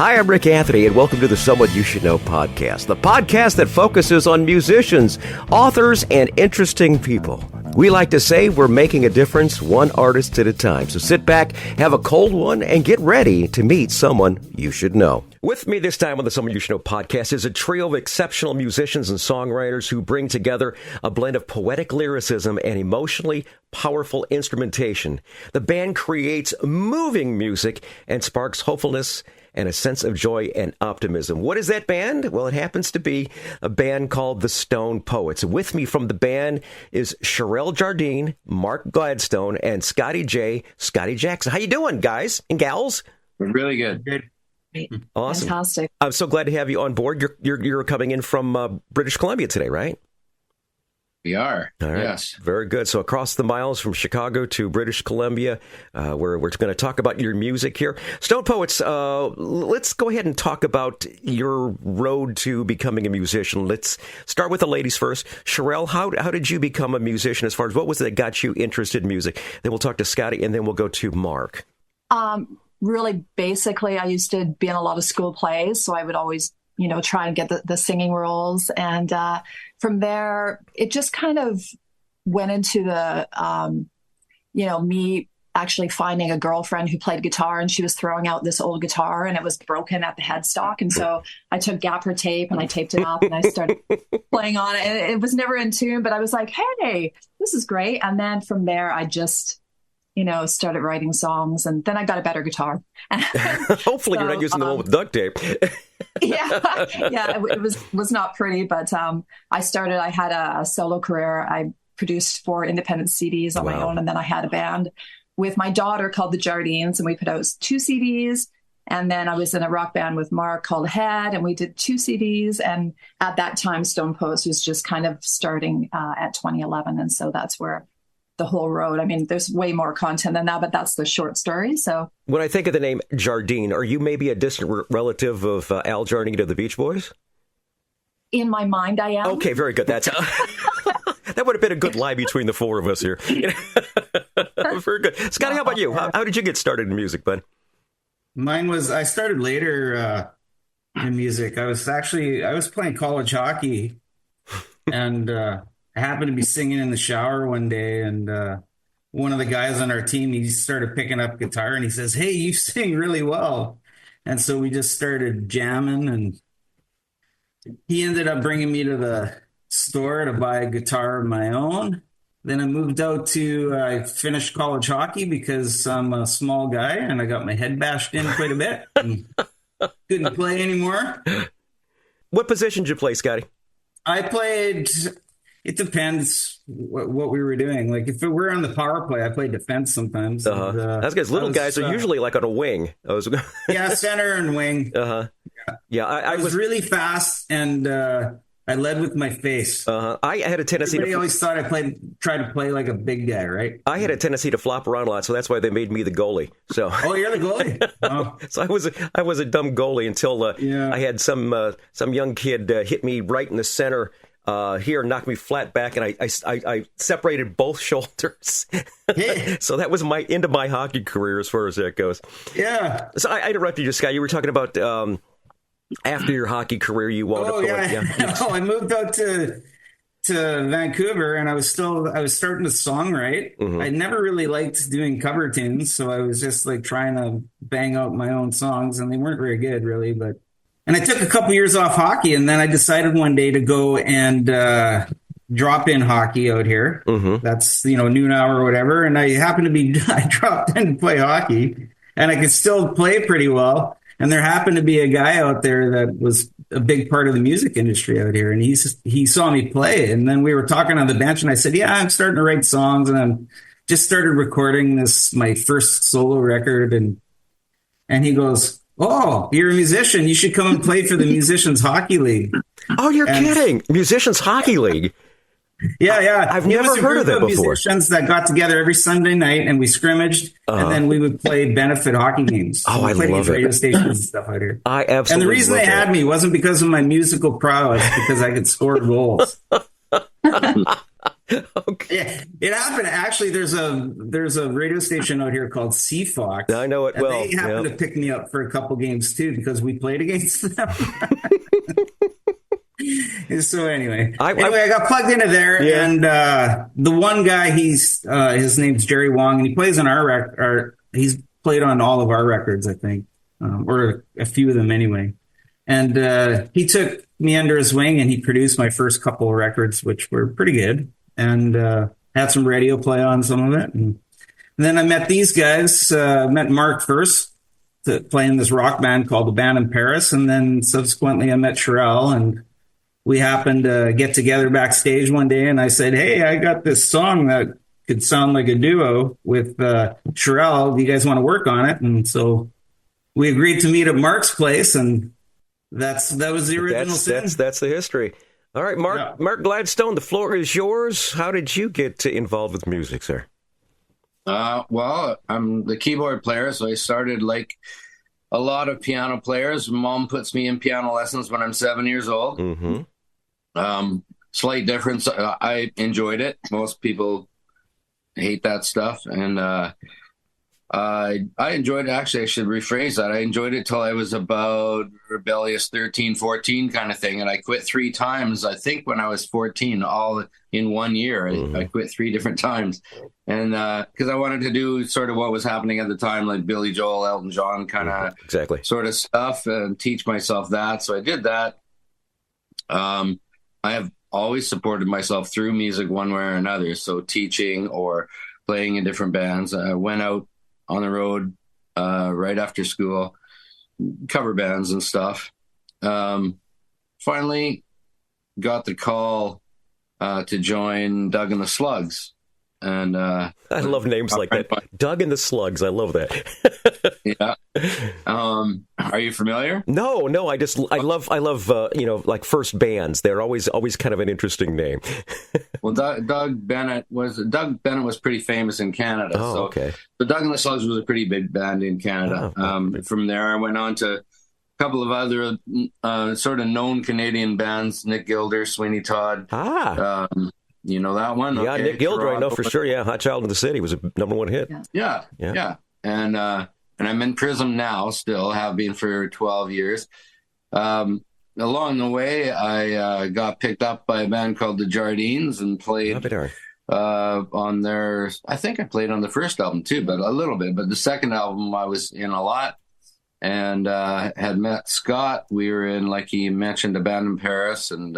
Hi, I'm Rick Anthony, and welcome to the Someone You Should Know podcast, the podcast that focuses on musicians, authors, and interesting people. We like to say we're making a difference one artist at a time. So sit back, have a cold one, and get ready to meet someone you should know. With me this time on the Someone You Should Know podcast is a trio of exceptional musicians and songwriters who bring together a blend of poetic lyricism and emotionally powerful instrumentation. The band creates moving music and sparks hopefulness and a sense of joy and optimism. What is that band? Well, it happens to be a band called the Stone Poets. With me from the band is Cherelle Jardine, Marc Gladstone, and Scotty J, Scotty Jackson. How you doing, guys and gals? We're really good. Good. Awesome. Fantastic. I'm so glad to have you on board. You're coming in from British Columbia today, right? We are. All right. Yes. Very good. So across the miles from Chicago to British Columbia, we're going to talk about your music here. Stone Poets, let's go ahead and talk about your road to becoming a musician. Let's start with the ladies first. Cherelle, how did you become a musician? As far as what was it that got you interested in music? Then we'll talk to Scotty, and then we'll go to Marc. Really, basically, I used to be in a lot of school plays, so I would always, try and get the singing roles. And from there, it just kind of went into the, me actually finding a girlfriend who played guitar, and she was throwing out this old guitar and it was broken at the headstock. And so I took gaffer tape and I taped it up and I started playing on it. And it was never in tune, but I was like, hey, this is great. And then from there, I just started writing songs, and then I got a better guitar. Hopefully you're not using the one with duct tape. It was not pretty, but I had a solo career. I produced 4 independent CDs on my own, and then I had a band with my daughter called the Jardines, and we put out 2 CDs. And then I was in a rock band with Marc called Head, and we did 2 CDs. And at that time, Stone Poets was just kind of starting at 2011, and so that's where the whole road. I mean, there's way more content than that, but that's the short story. So when I think of the name Jardine, are you maybe a distant relative of Al Jardine of the Beach Boys? In my mind, I am. Okay, very good. That's that would have been a good lie between the 4 of us here. Very good. Scotty, how about you? How did you get started in music, bud? Mine was, I started later in music. I was playing college hockey, and I happened to be singing in the shower one day, and one of the guys on our team, he started picking up guitar, and he says, "Hey, you sing really well." And so we just started jamming, and he ended up bringing me to the store to buy a guitar of my own. Then I finished college hockey because I'm a small guy, and I got my head bashed in quite a bit and couldn't play anymore. What position did you play, Scotty? I played... It depends what we were doing. Like if we're on the power play, I play defense sometimes. And, that's because little guys are usually like on a wing. Yeah, center and wing. Yeah, I was really fast, and I led with my face. I had a tendency. Everybody always thought I tried to play like a big guy, right? I had a tendency to flop around a lot, so that's why they made me the goalie. So. Oh, you're the goalie. Oh. So I was a dumb goalie until I had some young kid hit me right in the center. Here, knocked me flat back, and I separated both shoulders. So that was end of my hockey career as far as that goes. Yeah. So I interrupted you, Scott. You were talking about after your hockey career, you wound up going. Yeah. No, I moved out to Vancouver, and I was starting to songwrite. Mm-hmm. I never really liked doing cover tunes, so I was just like trying to bang out my own songs, and they weren't very good, really, but. And I took a couple years off hockey, and then I decided one day to go and drop in hockey out here. Mm-hmm. That's, noon hour or whatever. And I dropped in to play hockey, and I could still play pretty well. And there happened to be a guy out there that was a big part of the music industry out here. And he saw me play. And then we were talking on the bench, and I said, yeah, I'm starting to write songs. And I'm just started recording my first solo record. And he goes, "Oh, you're a musician. You should come and play for the Musicians Hockey League." Oh, you're kidding. Musicians Hockey League. Yeah. I've never heard of that before. Musicians that got together every Sunday night, and we scrimmaged, and then we would play benefit hockey games. Oh, I love it. Radio stations and stuff out here. I absolutely. And the reason they had me wasn't because of my musical prowess, because I could score goals. Okay. Yeah, it happened. Actually, there's a radio station out here called Fox. I know it and well. They happened Yep. to pick me up for a couple games too because we played against them. So anyway, I got plugged into there, Yeah. and the one guy, his name's Jerry Wong, and he plays on he's played on all of our records, I think, or a few of them anyway. And he took me under his wing, and he produced my first couple of records, which were pretty good, and had some radio play on some of it. And then I met these guys. Met Marc first, to play in this rock band called the Band in Paris, and then subsequently I met Cherelle, and we happened to get together backstage one day, and I said, "Hey, I got this song that could sound like a duo with Cherelle. Do you guys want to work on it?" And so we agreed to meet at Marc's place, and that was the original sin. That's the history. All right, Marc Gladstone, the floor is yours. How did you get involved with music, sir? Well, I'm the keyboard player, so I started like a lot of piano players. Mom puts me in piano lessons when I'm 7 years old. Mm-hmm. Slight difference. I enjoyed it. Most people hate that stuff. And I enjoyed it. Actually, I should rephrase that. I enjoyed it till I was about rebellious 13, 14 kind of thing. And I quit 3 times, I think, when I was 14, all in 1 year. I quit 3 different times. And because I wanted to do sort of what was happening at the time, like Billy Joel, Elton John kind of sort of stuff, and teach myself that. So I did that. I have always supported myself through music one way or another. So teaching or playing in different bands. I went out on the road right after school, cover bands and stuff. Finally got the call to join Doug and the Slugs. And I love names like that. Doug and the Slugs. I love that. Yeah. Are you familiar? No. I love like first bands. They're always kind of an interesting name. Well, Doug Bennett was pretty famous in Canada. Oh, so, okay. So Doug and the Slugs was a pretty big band in Canada. From there, I went on to a couple of other sort of known Canadian bands: Nick Gilder, Sweeney Todd. You know that one? Yeah, Okay. Nick Gilder, I know for Toronto. sure. Yeah, Hot Child in the City was a #1 hit. Yeah. And I'm in Prism now, still have been for 12 years. Along the way, I got picked up by a band called the Jardines and played on their. I think I played on the first album too, but a little bit. But the second album, I was in a lot, and had met Scott. We were in, like he mentioned, a band in Paris, and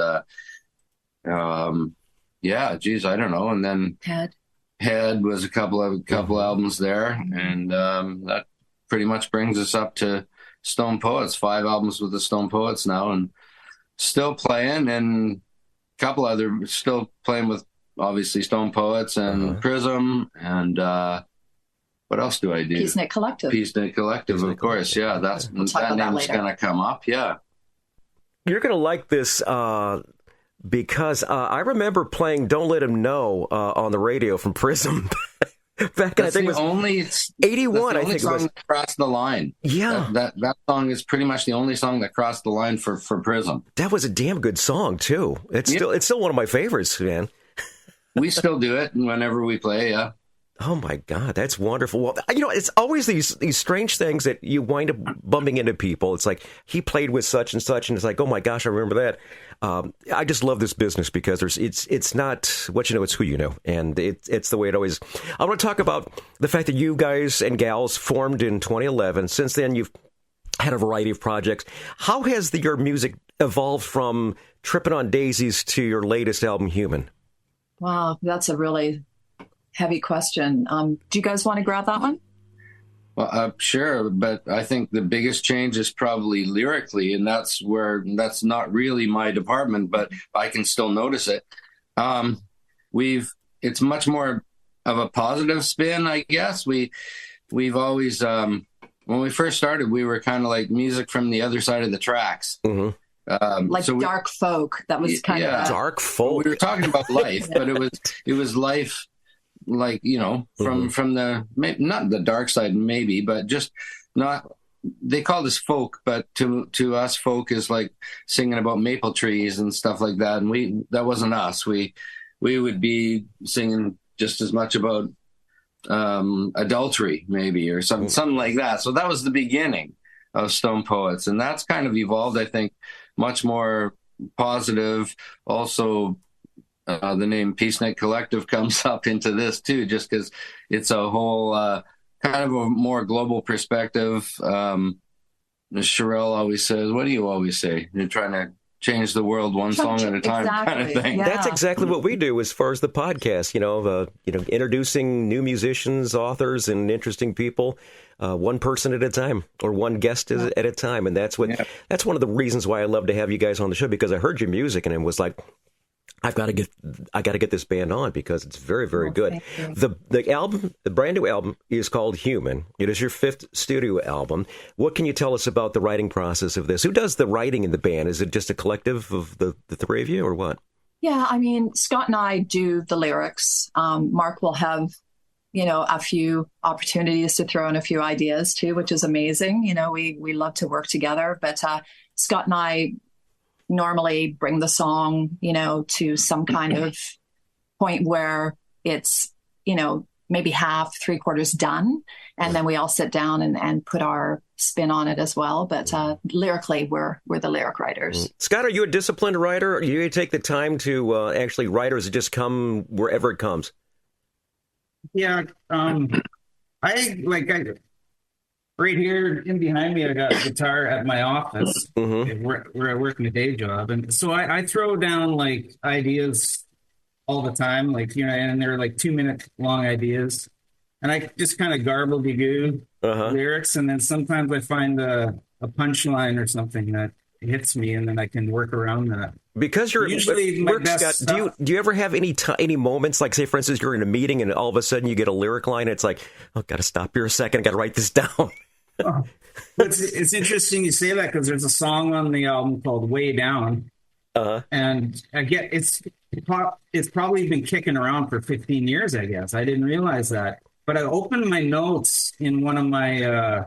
yeah, geez, I don't know. And then Head was a couple albums there, and that pretty much brings us up to Stone Poets. 5 albums with the Stone Poets now, and still playing, and a couple other still playing with obviously Stone Poets and Prism, and what else do I do? Peacenik Collective. Of course. Yeah, that name's gonna come up. Yeah, you're gonna like this. Because I remember playing "Don't Let Him Know" on the radio from Prism back in, I think it was only 81. I think song that crossed the line. Yeah, that song is pretty much the only song that crossed the line for Prism. That was a damn good song too. It's still one of my favorites, man. We still do it whenever we play. Yeah. Oh my God, that's wonderful. Well, it's always these strange things that you wind up bumping into people. It's like he played with such and such, and it's like, oh my gosh, I remember that. I just love this business because it's not what you know, it's who you know, and it's the way it always. I want to talk about the fact that you guys and gals formed in 2011. Since then, you've had a variety of projects. How has your music evolved from Trippin' on Daisies to your latest album, Human? Wow, that's a really heavy question. Do you guys want to grab that one? Well, sure, but I think the biggest change is probably lyrically, and that's not really my department, but I can still notice it. It's much more of a positive spin, I guess. We've always, when we first started, we were kind of like music from the other side of the tracks. Mm-hmm. Dark folk. That was kind of dark folk. We were talking about life, but it was life. Like, from the, not the dark side maybe, but just not, they called us folk, but to us folk is like singing about maple trees and stuff like that. And that wasn't us. We we would be singing just as much about adultery, maybe, or something like that. So that was the beginning of Stone Poets, and that's kind of evolved, I think, much more positive. Also, the name Peace Night Collective comes up into this too, just because it's a whole kind of a more global perspective. Cherelle always says, what do you always say? You're trying to change the world one song at a time, kind of thing. Yeah. That's exactly what we do as far as the podcast, introducing new musicians, authors, and interesting people, one person at a time or one guest at a time. And that's one of the reasons why I love to have you guys on the show, because I heard your music and it was like, I got to get this band on because it's very, very good. The album, the brand new album, is called Human. It is your 5th studio album. What can you tell us about the writing process of this? Who does the writing in the band? Is it just a collective of the three of you, or what? Yeah, I mean, Scott and I do the lyrics. Mark will have, a few opportunities to throw in a few ideas too, which is amazing. We love to work together, but Scott and I normally bring the song, to some kind of point where it's, maybe half, 3/4 done. And then we all sit down and put our spin on it as well. But lyrically, we're the lyric writers. Scott, are you a disciplined writer? Do you take the time to actually write, or does it just come wherever it comes? Yeah. Right here in behind me, I got a guitar at my office where I work in a day job. And so I throw down like ideas all the time, and they're like 2-minute long ideas. And I just kind of garble-de-goo lyrics. And then sometimes I find a punchline or something that hits me, and then I can work around that. Because you're usually my best Scott, do you ever have any moments, like, say, for instance, you're in a meeting and all of a sudden you get a lyric line, and it's like, oh, got to stop here a second, I got to write this down. It's interesting you say that, because there's a song on the album called Way Down, and I get it's probably been kicking around for 15 years, I guess. I didn't realize that, but I opened my notes in one of my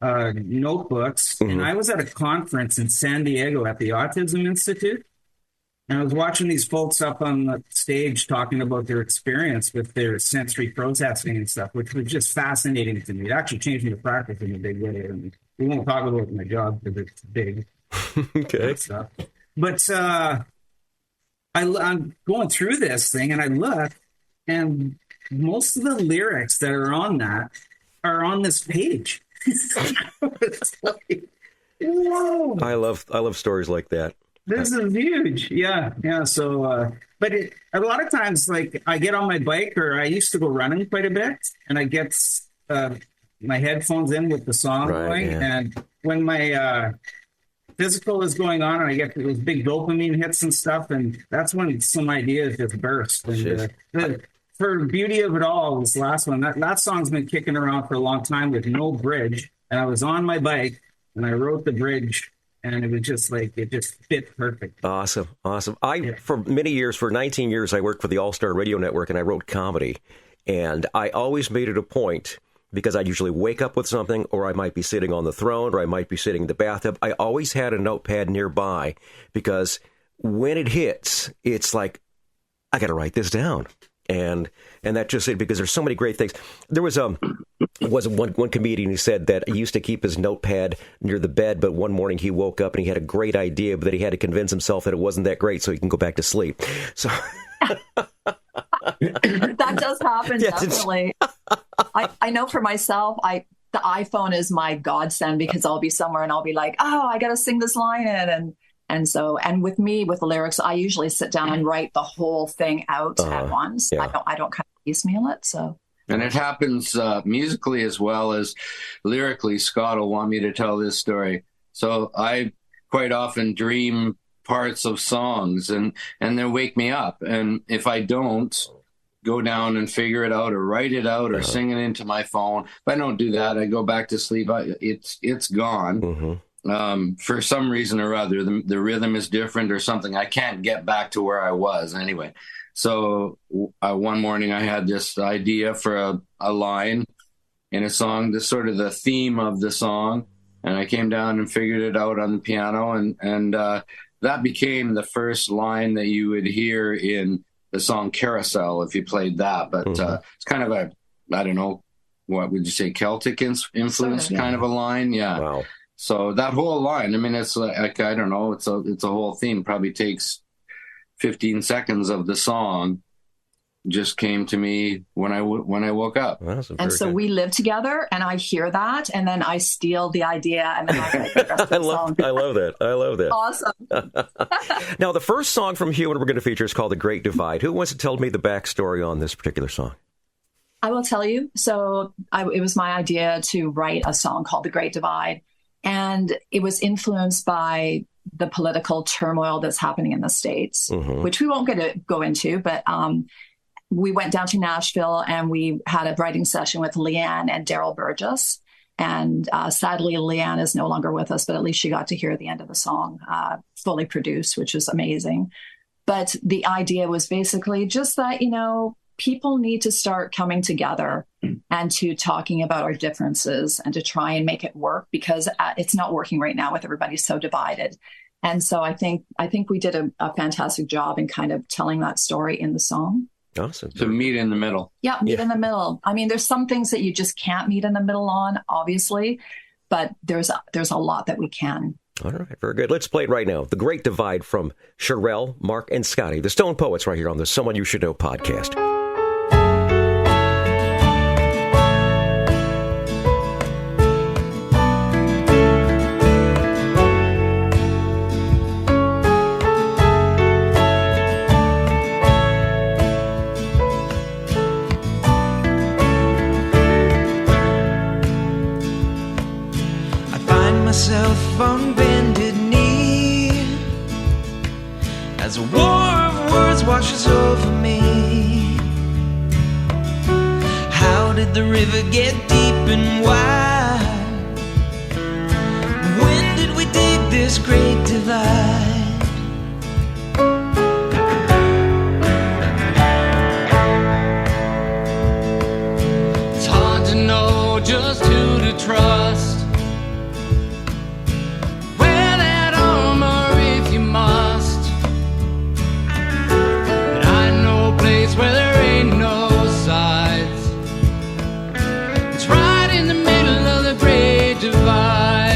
notebooks, and I was at a conference in San Diego at the Autism Institute, and I was watching these folks up on the stage talking about their experience with their sensory processing and stuff, which was just fascinating to me. It actually changed me to practice in a big way. And we won't talk about my job because it's big. Okay. Stuff. But I'm going through this thing, and I look, and most of the lyrics that are on that are on this page. It's like, whoa. I love stories like that. This is huge. Yeah. So, but a lot of times, like, I get on my bike, or I used to go running quite a bit, and I get my headphones in with the song going. Yeah. And when my physical is going on, and I get those big dopamine hits and stuff, and that's when some ideas just burst. And for Beauty of It All, this last one, that song's been kicking around for a long time with no bridge. And I was on my bike, and I wrote the bridge. And it was just it just fit perfect. Awesome. For many years, for 19 years, I worked for the All-Star Radio Network, and I wrote comedy. And I always made it a point, because I'd usually wake up with something, or I might be sitting on the throne, or I might be sitting in the bathtub. I always had a notepad nearby, because when it hits, it's like, I got to write this down. And that just it, because there's so many great things. There was one comedian who said that he used to keep his notepad near the bed, but one morning he woke up and he had a great idea, but that he had to convince himself that it wasn't that great so he can go back to sleep. So that does happen, definitely. I know for myself, the iPhone is my godsend, because I'll be somewhere and I'll be like, oh, I got to sing this line in, and with me, with the lyrics, I usually sit down and write the whole thing out at once. Yeah. I don't kind of piecemeal it. So, and it happens musically as well as lyrically. Scott will want me to tell this story. So I quite often dream parts of songs, and then wake me up. And if I don't go down and figure it out, or write it out, or sing it into my phone, if I don't do that, I go back to sleep. It's gone. For some reason or other, the rhythm is different or something. I can't get back to where I was anyway. So one morning I had this idea for a line in a song, this sort of the theme of the song. And I came down and figured it out on the piano. And that became the first line that you would hear in the song Carousel, if you played that, but it's kind of a, I don't know, what would you say, Celtic influence kind of a line? Yeah. Wow. So that whole line, I mean, it's like, I don't know, it's a whole theme, probably takes 15 seconds of the song, just came to me when I woke up. Well, and so we live together, and I hear that, and then I steal the idea, and then I make the rest of the song. I love that. I love that. Awesome. Now, the first song from Hugh we're going to feature is called The Great Divide. Who wants to tell me the backstory on this particular song? I will tell you. So it was my idea to write a song called The Great Divide. And it was influenced by the political turmoil that's happening in the States, which we won't get to go into. But we went down to Nashville and we had a writing session with Leanne and Daryl Burgess. And sadly, Leanne is no longer with us, but at least she got to hear the end of the song fully produced, which was amazing. But the idea was basically just that, you know, people need to start coming together and to talking about our differences and to try and make it work, because it's not working right now with everybody so divided. And so I think we did a fantastic job in kind of telling that story in the song. Awesome. To meet in the middle. Yeah, meet in the middle. I mean, there's some things that you just can't meet in the middle on, obviously, but there's a lot that we can. All right, very good. Let's play it right now. The Great Divide from Cherelle, Marc, and Scotty, the Stone Poets, right here on the Someone You Should Know podcast. On bended knee as a war of words washes over me. How did the river get deep and wide? When did we dig this great divide? It's hard to know just who to trust. Where there ain't no sides. It's right in the middle of the great divide.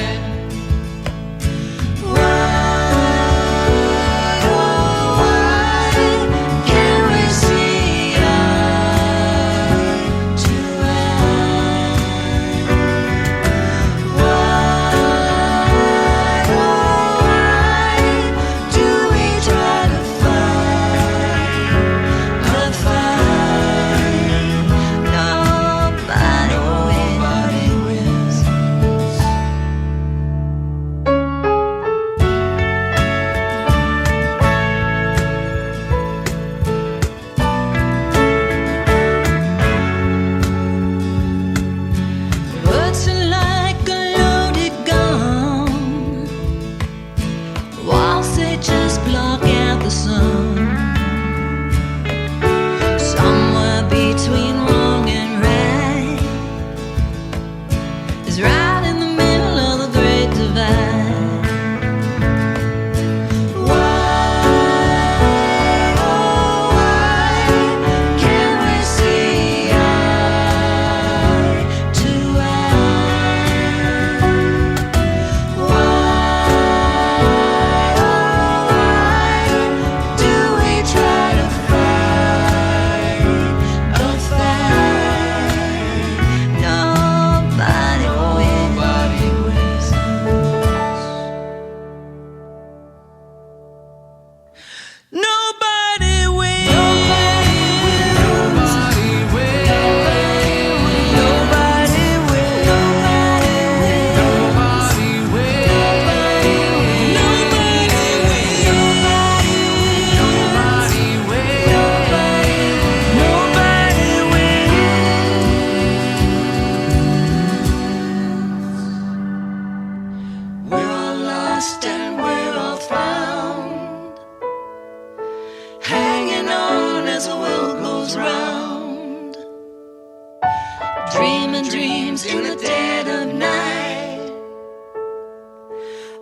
dreams in the dead of night.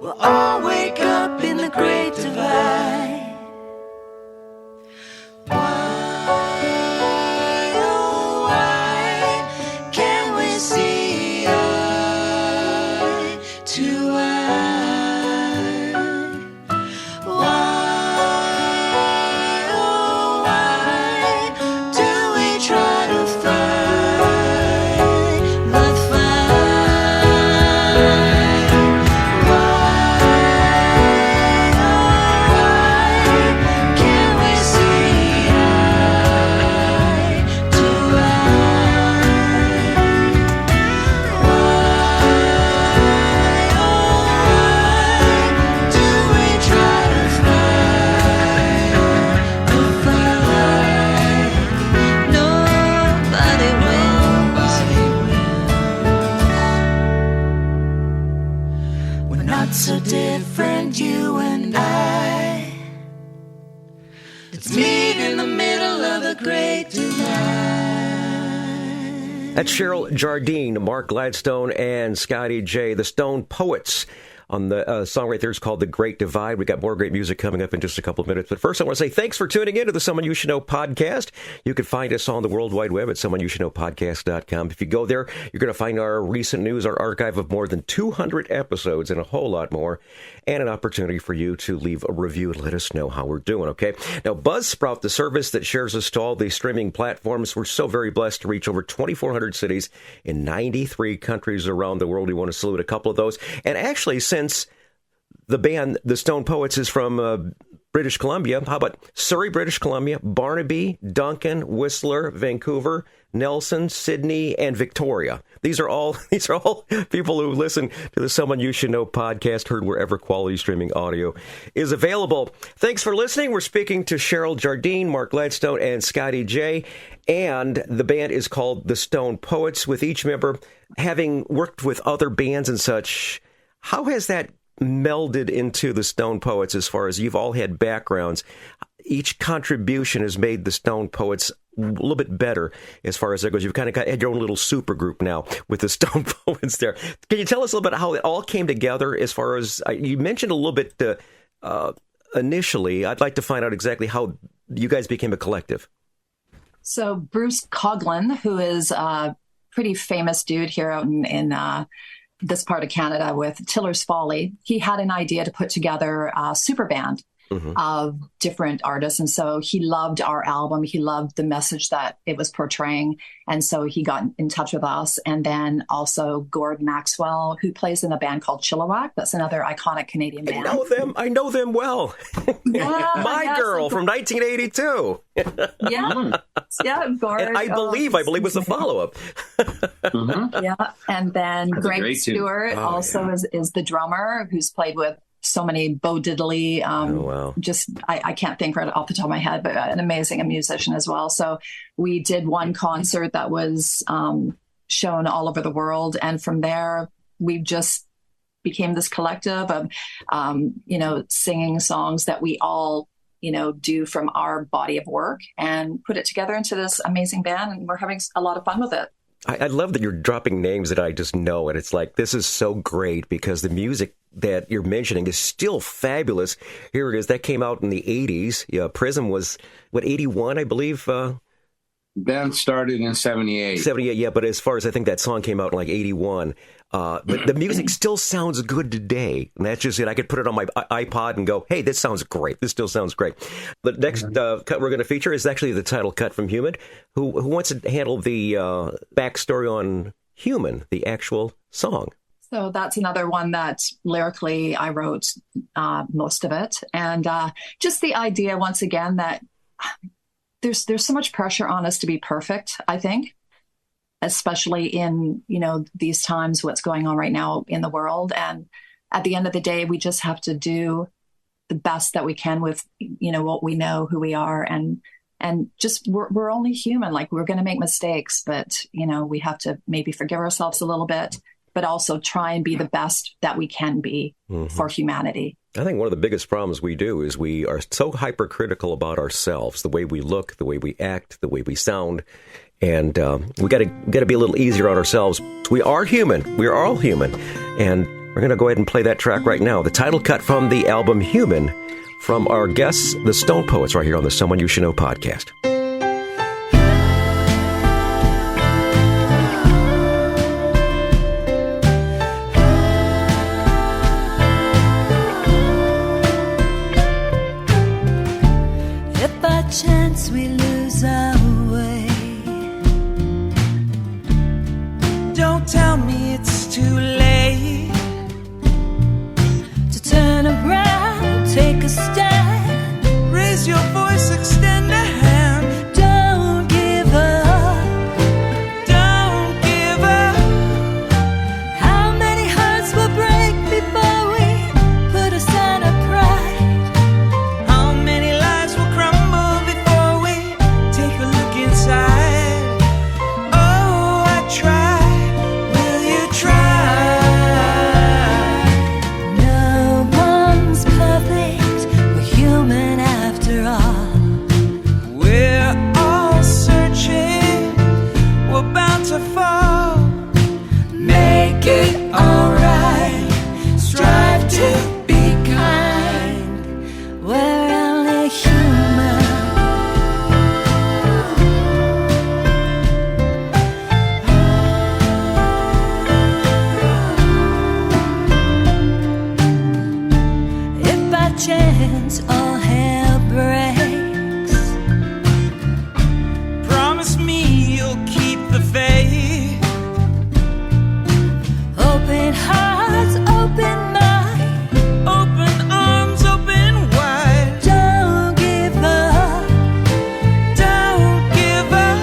We'll all wake up in the great divide. One not so different, you and I. Let's meet in the middle of the great divide. That's Cherelle Jardine, Marc Gladstone, and Scotty J, the Stone Poets, on the song right there is called The Great Divide. We got more great music coming up in just a couple of minutes. But first, I want to say thanks for tuning in to the Someone You Should Know podcast. You can find us on the World Wide Web at SomeoneYouShouldKnowPodcast.com. If you go there, you're going to find our recent news, our archive of more than 200 episodes and a whole lot more, and an opportunity for you to leave a review and let us know how we're doing, okay? Now, Buzzsprout, the service that shares us to all the streaming platforms, we're so very blessed to reach over 2,400 cities in 93 countries around the world. We want to salute a couple of those. And actually, since the band, the Stone Poets, is from British Columbia, how about Surrey, British Columbia, Barnaby, Duncan, Whistler, Vancouver, Nelson, Sydney, and Victoria. These are all people who listen to the Someone You Should Know podcast, heard wherever quality streaming audio is available. Thanks for listening. We're speaking to Cherelle Jardine, Marc Gladstone, and Scotty J. And the band is called the Stone Poets, with each member having worked with other bands and such. How has that melded into the Stone Poets as far as you've all had backgrounds? Each contribution has made the Stone Poets a little bit better as far as that goes. You've kind of had your own little super group now with the Stone Poets there. Can you tell us a little bit how it all came together as far as, you mentioned a little bit initially. I'd like to find out exactly how you guys became a collective. So Bruce Coughlin, who is a pretty famous dude here out in this part of Canada with Tiller's Folly, he had an idea to put together a super band of different artists. And so he loved our album. He loved the message that it was portraying. And so he got in touch with us. And then also Gord Maxwell, who plays in a band called Chilliwack. That's another iconic Canadian band. I know them well. Yeah, My girl from 1982. Yeah, Gord. And I believe it was a follow-up. Yeah, and then Greg Stewart also is the drummer, who's played with so many Bo Diddley. Just I can't think right off the top of my head, but an amazing musician as well. So we did one concert that was shown all over the world, and from there we just became this collective of singing songs that we all do from our body of work and put it together into this amazing band, and we're having a lot of fun with it. I love that you're dropping names that I just know, and it's like, this is so great because the music that you're mentioning is still fabulous. Here it is. That came out in the 80s. Yeah, Prism was, 81, I believe? Band started in 78. 78, yeah, but as far as I think that song came out in like 81. But the music still sounds good today. And that's just it. I could put it on my iPod and go, hey, this sounds great. This still sounds great. The next cut we're going to feature is actually the title cut from Human. Who wants to handle the backstory on Human, the actual song? So that's another one that lyrically I wrote most of it. And just the idea, once again, that there's so much pressure on us to be perfect, I think, especially in, these times, what's going on right now in the world. And at the end of the day, we just have to do the best that we can with, what we know, who we are. And just, we're only human. Like, we're going to make mistakes, but, we have to maybe forgive ourselves a little bit, but also try and be the best that we can be for humanity. I think one of the biggest problems we do is we are so hypercritical about ourselves, the way we look, the way we act, the way we sound. And we got to be a little easier on ourselves. We are human. We are all human. And we're going to go ahead and play that track right now. The title cut from the album Human, from our guests, the Stone Poets, right here on the Someone You Should Know podcast. If by chance we lose our way, don't tell me it's too late to turn around, take a stand, raise your voice, extend a hand. Don't give up, don't give up. How many hearts will break before we put aside our pride? How many lives will crumble before we ends, all hell breaks. Promise me you'll keep the faith. Open hearts, open mind, open arms, open wide. Don't give up, don't give up.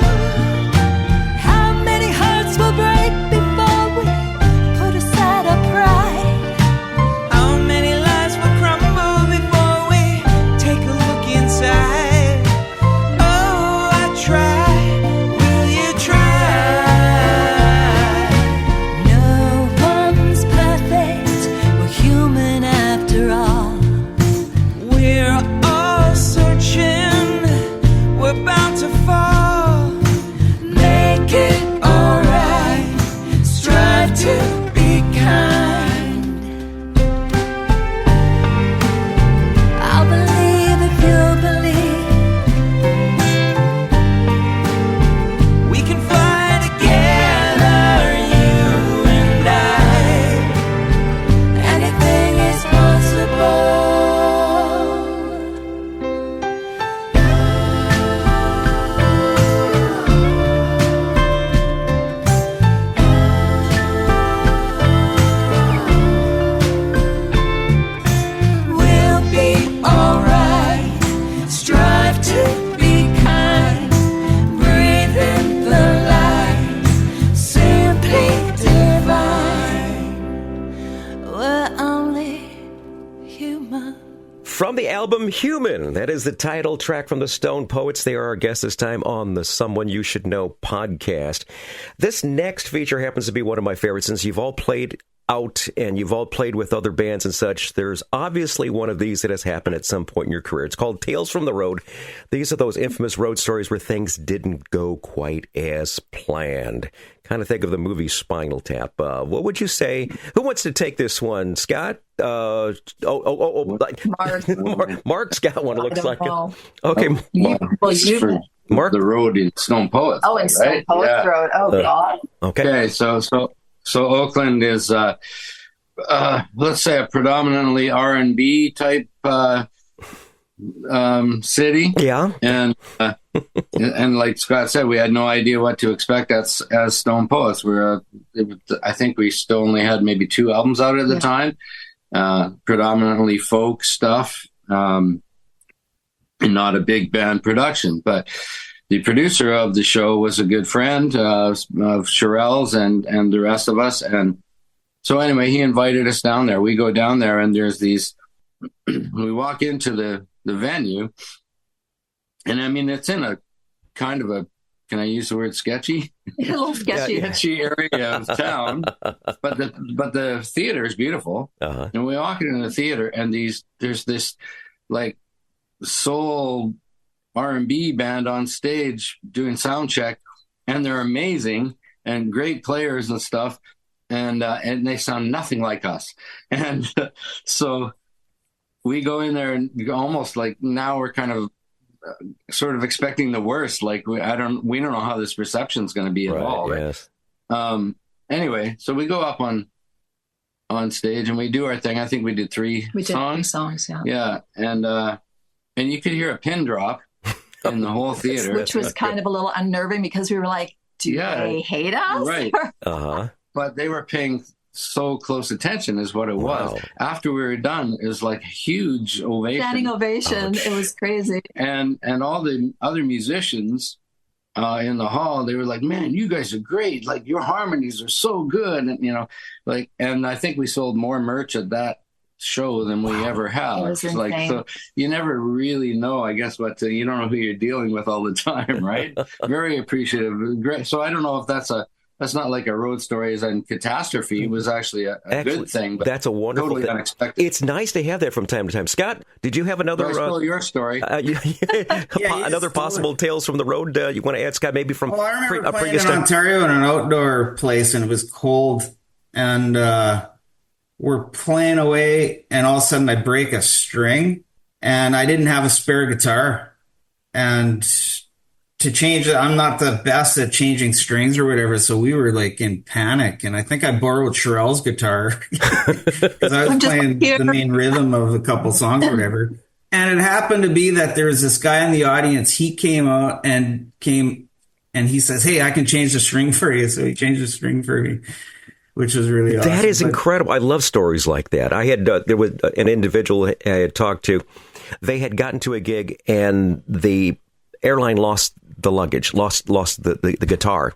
How many hearts will break before we put aside our pride? How many lives will crumble before we take a look inside? Oh, I try, will you try? No one's perfect, we're human after all. We're all searching, we're bound to fall. Make it alright, strive to be kind. I'll believe if you believe. We can fly together, you and I. Anything is possible. We'll be alright. Strive to be kind. Breathe in the light. Simply divine. We're only human. From the album Human, that is the title track from the Stone Poets. They are our guests this time on the Someone You Should Know podcast. This next feature happens to be one of my favorites since you've all played out and you've all played with other bands and such. There's obviously one of these that has happened at some point in your career. It's called Tales from the Road. These are those infamous road stories where things didn't go quite as planned. Kind of think of the movie Spinal Tap. What would you say? Who wants to take this one? Scott? Mark. Mark's got one, it looks like. know. Okay. For Mark? the road in Stone Poets. Oh, and Stone right? Poets Yeah. Road. Oh, God. Okay. Okay, so Oakland is let's say a predominantly R&B type city. Yeah. And like Scott said, we had no idea what to expect as Stone Poets. I think we still only had maybe 2 albums out at the time, predominantly folk stuff, and not a big band production. But the producer of the show was a good friend of Cherelle's and the rest of us. And so anyway, he invited us down there. We go down there and there's these, we walk into the venue, and I mean, it's in a kind of a, can I use the word sketchy? A little sketchy. Sketchy area of town, but the theater is beautiful. Uh-huh. And we walk into the theater and there's this like soul R&B band on stage doing sound check, and they're amazing and great players and stuff, and they sound nothing like us. And so we go in there and almost like now we're kind of sort of expecting the worst. Like we don't know how this reception is going to be at all. Yes. Anyway, so we go up on stage and we do our thing. I think we did 3 We did songs. 3 songs, yeah. Yeah, and you could hear a pin drop in the whole theater, Which was kind of a little unnerving because we were like, do they hate us? right? Uh-huh. But they were paying so close attention, is what it was. Wow. After we were done, it was like a huge ovation, Standing ovation. Ouch. It was crazy. and all the other musicians in the hall, they were like, "Man, you guys are great! Like your harmonies are so good!" And and I think we sold more merch at that show than we ever have. It was Like, insane. so you never really know, I guess, you don't know who you're dealing with all the time, right? Very appreciative. Great. So I don't know if that's not like a road story as in catastrophe. It was actually a good thing. But that's a wonderful totally thing. unexpected. It's nice to have that from time to time. Scott, did you have another Well, your story. another possible Tales from the Road you want to add, Scott? Maybe from Well, I remember a playing previous in time? Ontario in an outdoor place, and it was cold, and we're playing away, and all of a sudden I break a string, and I didn't have a spare guitar, and to change it, I'm not the best at changing strings or whatever, so we were like in panic, and I think I borrowed Cherelle's guitar because I was playing the main rhythm of a couple songs or whatever. And it happened to be that there was this guy in the audience. He came out and he says, "Hey, I can change the string for you." So he changed the string for me, which was really awesome. That is incredible. I love stories like that. I had there was an individual I had talked to. They had gotten to a gig and the airline lost the luggage, lost the guitar.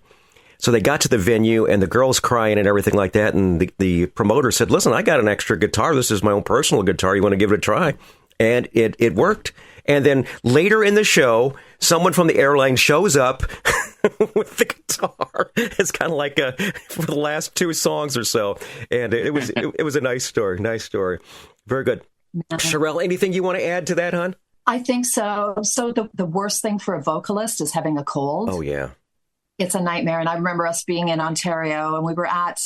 So they got to the venue and the girl's crying and everything like that. And the promoter said, "Listen, I got an extra guitar. This is my own personal guitar. You want to give it a try?" And it worked. And then later in the show, someone from the airline shows up with the guitar. It's kind of like for the last 2 songs or so. And it was a nice story. Nice story. Very good. Cherelle, anything you want to add to that, hon? I think so. So the worst thing for a vocalist is having a cold. Oh, yeah. It's a nightmare. And I remember us being in Ontario and we were at,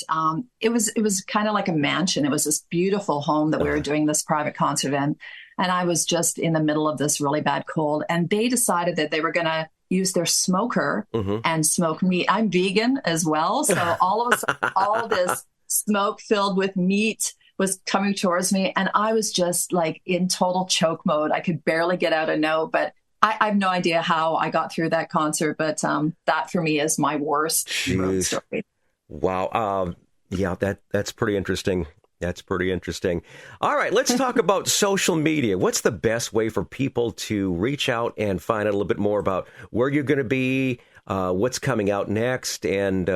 it was kind of like a mansion. It was this beautiful home that we were doing this private concert in. And I was just in the middle of this really bad cold. And they decided that they were going to use their smoker and smoke meat. I'm vegan as well. So all of this smoke filled with meat was coming towards me. And I was just like in total choke mode. I could barely get out a note, but I have no idea how I got through that concert. But that for me is my worst story. Wow. Yeah, that's pretty interesting. That's pretty interesting. All right, let's talk about social media. What's the best way for people to reach out and find out a little bit more about where you're going to be, what's coming out next, and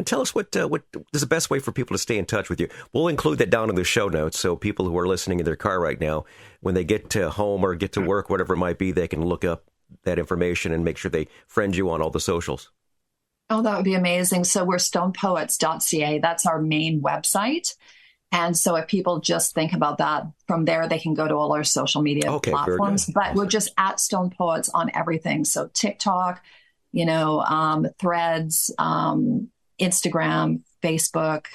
tell us what is the best way for people to stay in touch with you. We'll include that down in the show notes, so people who are listening in their car right now, when they get to home or get to work, whatever it might be, they can look up that information and make sure they friend you on all the socials. Oh, that would be amazing. So we're stonepoets.ca. That's our main website. And so if people just think about that, from there, they can go to all our social media platforms. But we're just at Stone Poets on everything. So TikTok, Threads, Instagram, Facebook.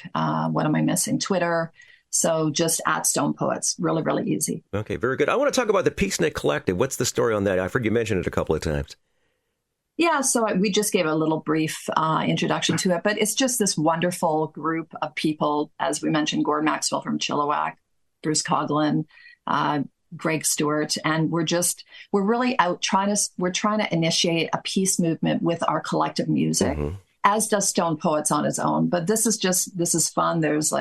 What am I missing? Twitter. So just at Stone Poets. Really, really easy. Okay, very good. I want to talk about the Peacenik Collective. What's the story on that? I've heard you mention it a couple of times. Yeah, so we just gave a little brief introduction to it, but it's just this wonderful group of people, as we mentioned, Gord Maxwell from Chilliwack, Bruce Coughlin, Greg Stewart, and we're really out trying to initiate a peace movement with our collective music, as does Stone Poets on its own. But this is fun. There's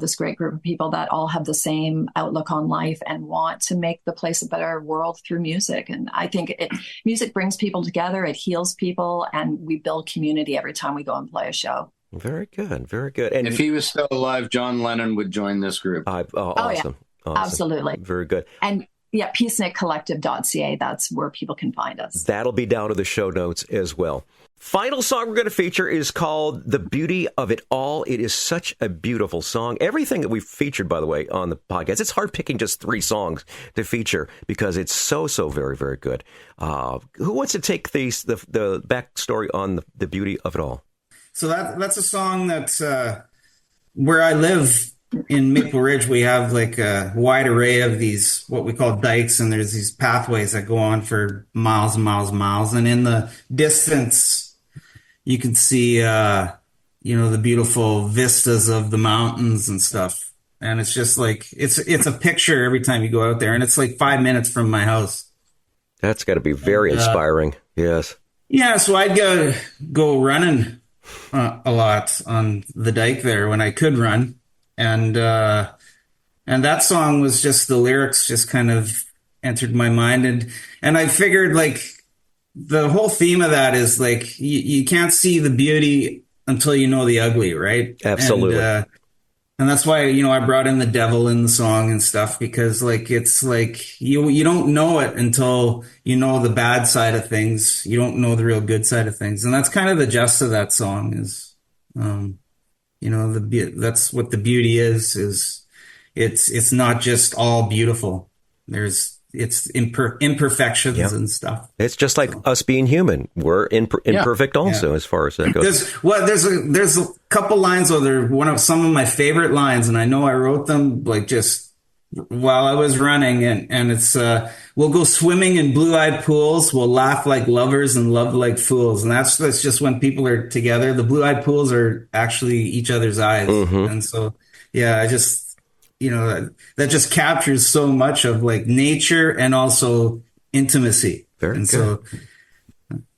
this great group of people that all have the same outlook on life and want to make the place a better world through music. And I think music brings people together, it heals people, and we build community every time we go and play a show. Very good. Very good. And if he was still alive, John Lennon would join this group. Awesome. Yeah. Awesome. Absolutely. Very good. And yeah, peacenikcollective.ca. That's where people can find us. That'll be down to the show notes as well. Final song we're going to feature is called The Beauty of It All. It is such a beautiful song. Everything that we've featured, by the way, on the podcast, it's hard picking just 3 songs to feature because it's so very, very good. Who wants to take the backstory on the beauty of it all? So that's a song that's where I live in Maple Ridge. We have like a wide array of these, what we call dikes, and there's these pathways that go on for miles and miles and miles. And in the distance, you can see, the beautiful vistas of the mountains and stuff. And it's just like, it's a picture every time you go out there. And it's like 5 minutes from my house. That's got to be very inspiring. Yes. Yeah. So I'd go running a lot on the dike there when I could run. And that song was just, the lyrics just kind of entered my mind. And I figured like, the whole theme of that is like you can't see the beauty until you know the ugly, right? Absolutely. And that's why I brought in the devil in the song and stuff, because like it's like you don't know it until you know the bad side of things. You don't know the real good side of things, and that's kind of the gist of that song. Is that's what the beauty is. It's not just all beautiful. It's imperfections and stuff. It's just like us being human. We're imperfect also, as far as that goes. There's a couple lines where they're some of my favorite lines, and I know I wrote them like just while I was running, and it's we'll go swimming in blue-eyed pools, we'll laugh like lovers and love like fools. And that's just when people are together. The blue-eyed pools are actually each other's eyes. And so I just that just captures so much of like nature and also intimacy. Very and good.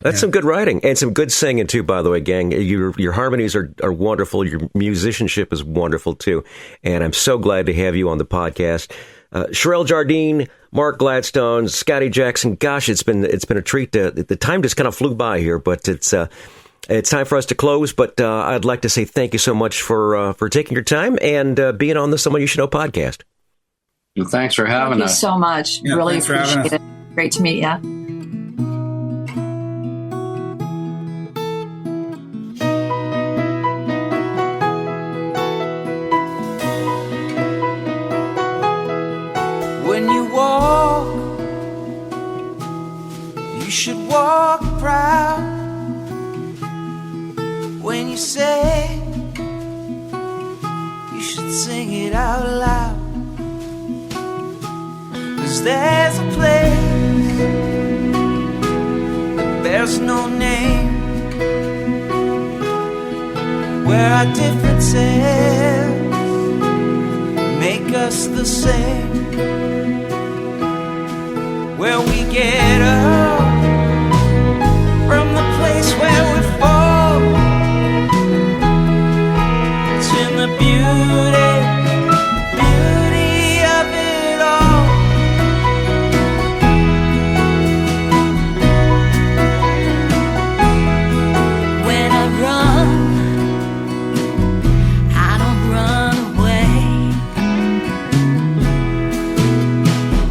That's some good writing and some good singing too, by the way, gang. Your harmonies are wonderful. Your musicianship is wonderful too. And I'm so glad to have you on the podcast. Cherelle Jardine, Marc Gladstone, Scotty Jackson. Gosh, it's been a treat. The time just kind of flew by here, but it's time for us to close. But I'd like to say thank you so much for taking your time and being on the Someone You Should Know podcast. Well, thanks for having us. Thank you so much. Yeah, really thanks for having appreciate us. it. Great to meet you. When you walk, you should walk proud. When you sing, you should sing it out loud. 'Cause there's a place that bears no name, where our differences make us the same, where we get up from the place where we fall. It's in the beauty of it all. When I run, I don't run away.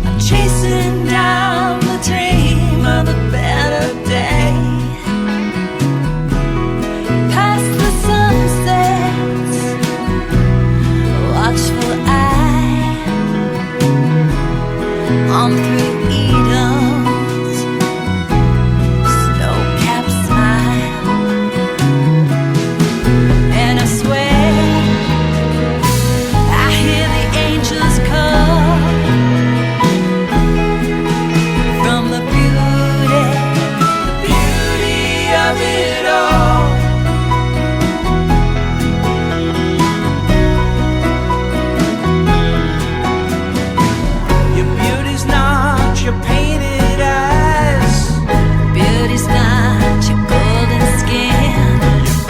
I'm chasing down the dream of a better day. Past the sunsets, watchful eye, on through Eden's snow-capped smile. And I swear I hear the angels call from the beauty Of it all. Your beauty's not your painted eyes. beauty's not your golden skin.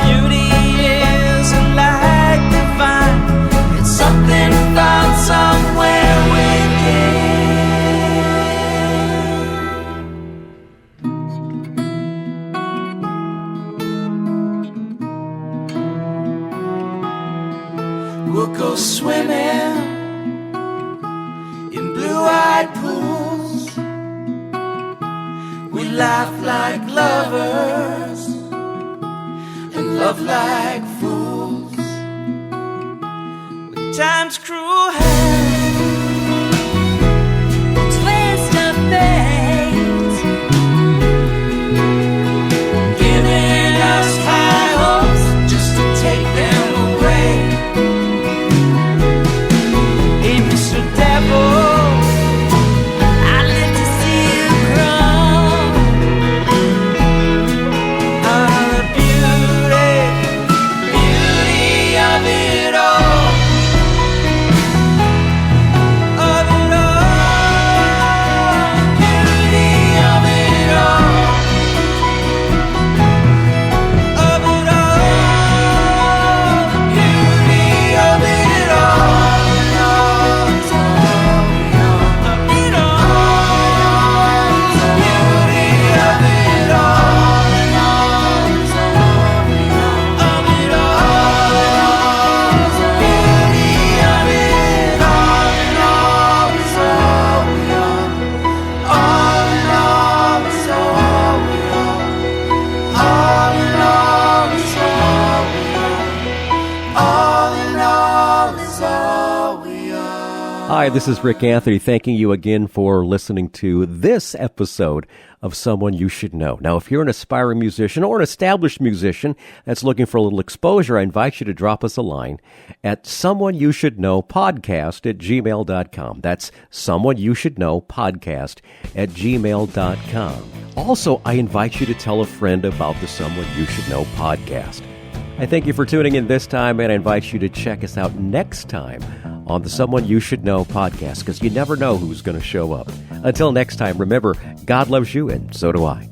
Beauty is a light divine. It's something found somewhere within. We'll go swimming in blue-eyed pools. We laugh like lovers and love like fools. When time's cruel hand Twist of fate, giving us high hopes just to take them away. Hey, Mr. Devil, I live to see you grow. the beauty of it all. Of it all, beauty of it all. Of it all, the beauty of it all. Of it all, the beauty of it all. Of it all, the beauty of it all. Is all we are. All in all is all we are. All in all is all we are. All in all is all we are. Hi, this is Rick Anthony, thanking you again for listening to this episode of Someone You Should Know. Now, if you're an aspiring musician or an established musician that's looking for a little exposure, I invite you to drop us a line at someoneyoushouldknowpodcast@gmail.com. That's someoneyoushouldknowpodcast@gmail.com. Also, I invite you to tell a friend about the Someone You Should Know podcast. I thank you for tuning in this time, and I invite you to check us out next time on the Someone You Should Know podcast, because you never know who's going to show up. Until next time, remember, God loves you, and so do I.